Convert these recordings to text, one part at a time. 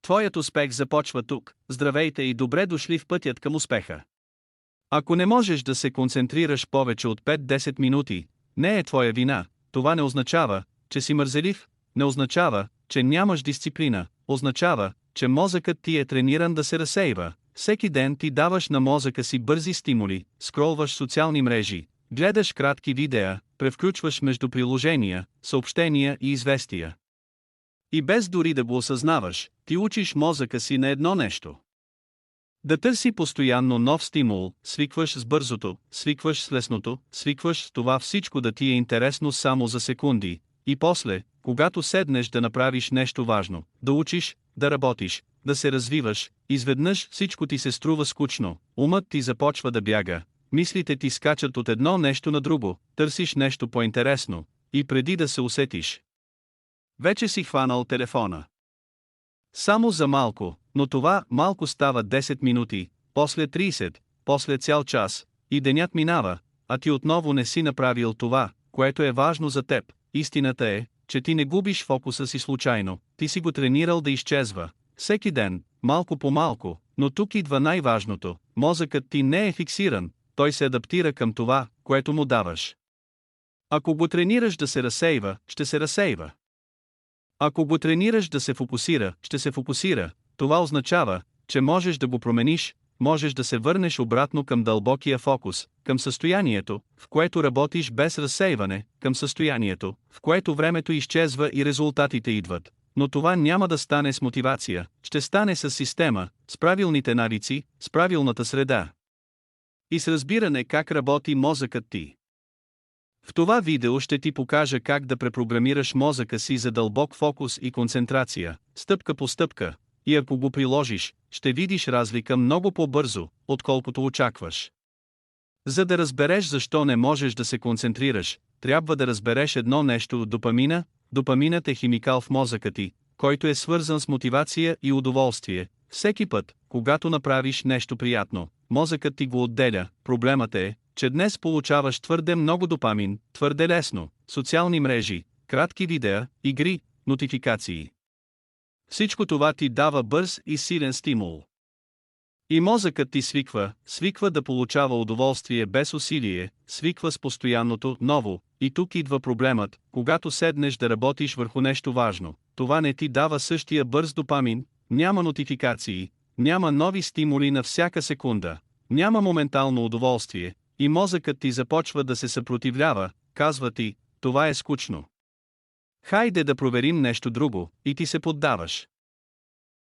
Твоят успех започва тук. Здравейте и добре дошли в пътят към успеха. Ако не можеш да се концентрираш повече от 5-10 минути, не е твоя вина. Това не означава, че си мързелив, не означава, че нямаш дисциплина, означава, че мозъкът ти е трениран да се разсейва. Всеки ден ти даваш на мозъка си бързи стимули, скролваш социални мрежи, гледаш кратки видеа, превключваш между приложения, съобщения и известия. И без дори да го осъзнаваш, ти учиш мозъка си на едно нещо. Да търси постоянно нов стимул, свикваш с бързото, свикваш с лесното, свикваш с това всичко да ти е интересно само за секунди, и после, когато седнеш да направиш нещо важно, да учиш, да работиш, да се развиваш, изведнъж всичко ти се струва скучно, умът ти започва да бяга, мислите ти скачат от едно нещо на друго, търсиш нещо по-интересно, и преди да се усетиш, вече си хванал телефона. Само за малко, но това малко става 10 минути, после 30, после цял час, и денят минава, а ти отново не си направил това, което е важно за теб. Истината е, че ти не губиш фокуса си случайно, ти си го тренирал да изчезва. Всеки ден, малко по малко, но тук идва най-важното, мозъкът ти не е фиксиран, той се адаптира към това, което му даваш. Ако го тренираш да се разсейва, ще се разсейва. Ако го тренираш да се фокусира, ще се фокусира. Това означава, че можеш да го промениш, можеш да се върнеш обратно към дълбокия фокус, към състоянието, в което работиш без разсейване, към състоянието, в което времето изчезва и резултатите идват. Но това няма да стане с мотивация, ще стане с система, с правилните навици, с правилната среда. И с разбиране как работи мозъкът ти. В това видео ще ти покажа как да препрограмираш мозъка си за дълбок фокус и концентрация, стъпка по стъпка, и ако го приложиш, ще видиш разлика много по-бързо, отколкото очакваш. За да разбереш защо не можеш да се концентрираш, трябва да разбереш едно нещо от допамина. Допаминът е химикал в мозъка ти, който е свързан с мотивация и удоволствие. Всеки път, когато направиш нещо приятно, мозъкът ти го отделя. Проблемът е, че днес получаваш твърде много допамин, твърде лесно, социални мрежи, кратки видеа, игри, нотификации. Всичко това ти дава бърз и силен стимул. И мозъкът ти свиква да получава удоволствие без усилие, свиква с постоянното ново, и тук идва проблемът, когато седнеш да работиш върху нещо важно, това не ти дава същия бърз допамин, няма нотификации, няма нови стимули на всяка секунда, няма моментално удоволствие, и мозъкът ти започва да се съпротивлява, казва ти, това е скучно. Хайде да проверим нещо друго, и ти се поддаваш.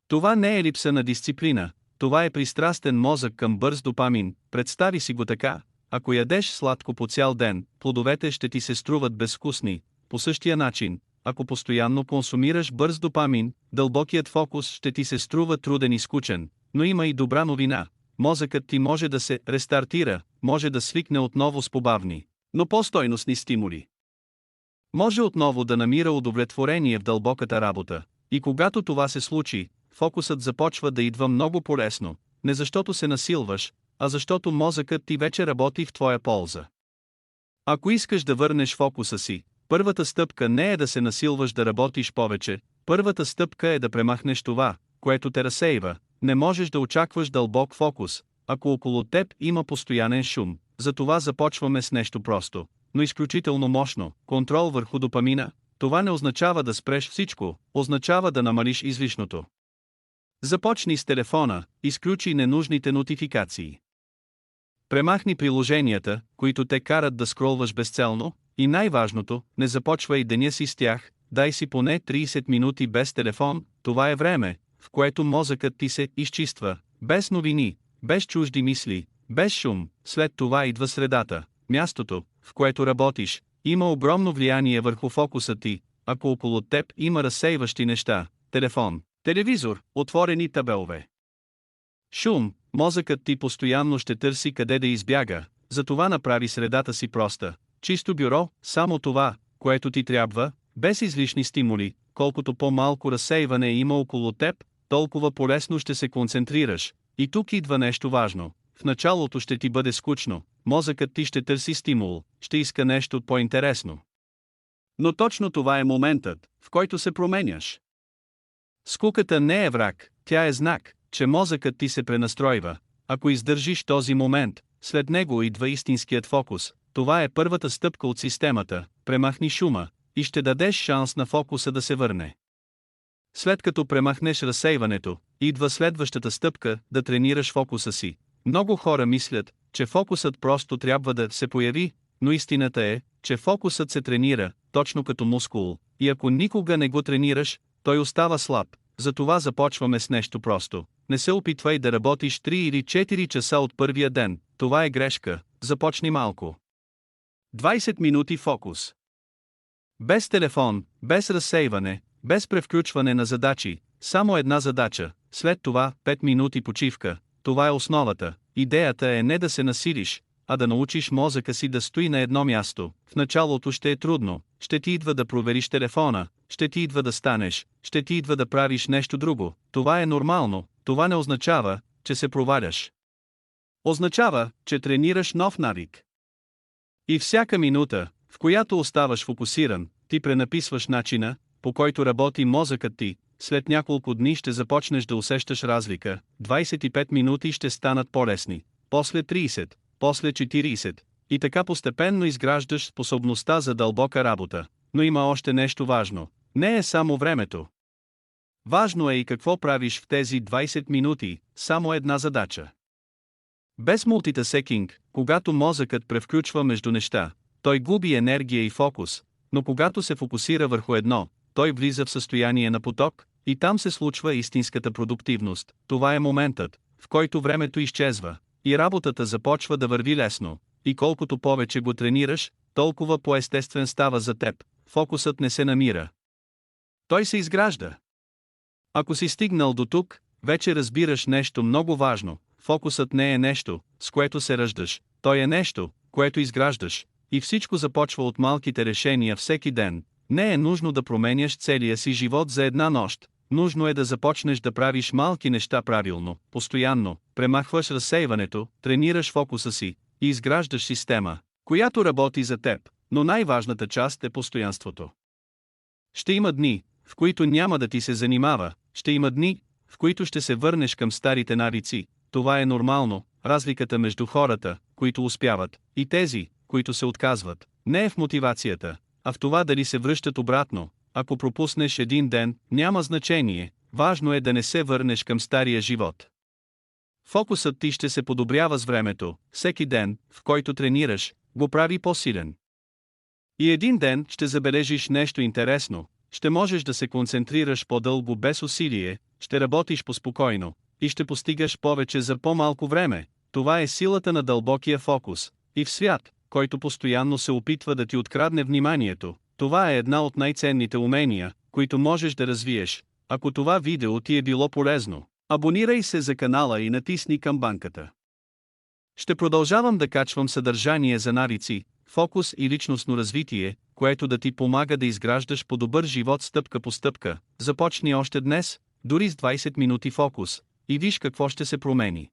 Това не е липса на дисциплина, това е пристрастен мозък към бърз допамин. Представи си го така, ако ядеш сладко по цял ден, плодовете ще ти се струват безвкусни. По същия начин, ако постоянно консумираш бърз допамин, дълбокият фокус ще ти се струва труден и скучен. Но има и добра новина, мозъкът ти може да се рестартира, може да свикне отново с побавни, но по-стойностни стимули. Може отново да намира удовлетворение в дълбоката работа, и когато това се случи, фокусът започва да идва много по-лесно, не защото се насилваш, а защото мозъкът ти вече работи в твоя полза. Ако искаш да върнеш фокуса си, първата стъпка не е да се насилваш да работиш повече, първата стъпка е да премахнеш това, което те разсейва. Не можеш да очакваш дълбок фокус, ако около теб има постоянен шум. Затова започваме с нещо просто, но изключително мощно, контрол върху допамина. Това не означава да спреш всичко, означава да намалиш излишното. Започни с телефона, изключи ненужните нотификации. Премахни приложенията, които те карат да скролваш безцелно, и най-важното, не започвай деня си с тях, дай си поне 30 минути без телефон. Това е време, в което мозъкът ти се изчиства, без новини, без чужди мисли, без шум. След това идва средата, мястото, в което работиш, има огромно влияние върху фокуса ти. Ако около теб има разсейващи неща, телефон, телевизор, отворени табелове, шум, мозъкът ти постоянно ще търси къде да избяга. Затова направи средата си проста, чисто бюро, само това, което ти трябва, без излишни стимули. Колкото по-малко разсейване има около теб, толкова по-лесно ще се концентрираш. И тук идва нещо важно. В началото ще ти бъде скучно, мозъкът ти ще търси стимул, ще иска нещо по-интересно. Но точно това е моментът, в който се променяш. Скуката не е враг, тя е знак, че мозъкът ти се пренастройва. Ако издържиш този момент, след него идва истинският фокус. Това е първата стъпка от системата. Премахни шума и ще дадеш шанс на фокуса да се върне. След като премахнеш разсейването, идва следващата стъпка да тренираш фокуса си. Много хора мислят, че фокусът просто трябва да се появи, но истината е, че фокусът се тренира, точно като мускул, и ако никога не го тренираш, той остава слаб. Затова започваме с нещо просто. Не се опитвай да работиш 3 или 4 часа от първия ден, това е грешка, започни малко. 20 минути фокус. Без телефон, без разсейване, без превключване на задачи, само една задача, след това 5 минути почивка. Това е основата. Идеята е не да се насилиш, а да научиш мозъка си да стои на едно място. В началото ще е трудно, ще ти идва да провериш телефона, ще ти идва да станеш, ще ти идва да правиш нещо друго. Това е нормално, това не означава, че се проваляш. Означава, че тренираш нов навик. И всяка минута, в която оставаш фокусиран, ти пренаписваш начина, по който работи мозъкът ти. След няколко дни ще започнеш да усещаш разлика. 25 минути ще станат по-лесни, после 30, после 40, и така постепенно изграждаш способността за дълбока работа. Но има още нещо важно. Не е само времето. Важно е и какво правиш в тези 20 минути, само една задача. Без мултитасекинг, когато мозъкът превключва между неща, той губи енергия и фокус, но когато се фокусира върху едно, той влиза в състояние на поток, и там се случва истинската продуктивност. Това е моментът, в който времето изчезва, и работата започва да върви лесно, и колкото повече го тренираш, толкова по-естествен става за теб. Фокусът не се намира. Той се изгражда. Ако си стигнал до тук, вече разбираш нещо много важно. Фокусът не е нещо, с което се раждаш, той е нещо, което изграждаш, и всичко започва от малките решения всеки ден. Не е нужно да променяш целия си живот за една нощ, нужно е да започнеш да правиш малки неща правилно, постоянно, премахваш разсейването, тренираш фокуса си и изграждаш система, която работи за теб, но най-важната част е постоянството. Ще има дни, в които няма да ти се занимава, ще има дни, в които ще се върнеш към старите навици. Това е нормално. Разликата между хората, които успяват, и тези, които се отказват, не е в мотивацията, а в това дали се връщат обратно. Ако пропуснеш един ден, няма значение, важно е да не се върнеш към стария живот. Фокусът ти ще се подобрява с времето, всеки ден, в който тренираш, го прави по-силен. И един ден ще забележиш нещо интересно, ще можеш да се концентрираш по-дълго без усилие, ще работиш по-спокойно и ще постигаш повече за по-малко време. Това е силата на дълбокия фокус. И в свят, който постоянно се опитва да ти открадне вниманието, това е една от най-ценните умения, които можеш да развиеш. Ако това видео ти е било полезно, абонирай се за канала и натисни камбанката. Ще продължавам да качвам съдържание за навици, фокус и личностно развитие, което да ти помага да изграждаш по-добър живот стъпка по стъпка. Започни още днес, дори с 20 минути фокус, и виж какво ще се промени.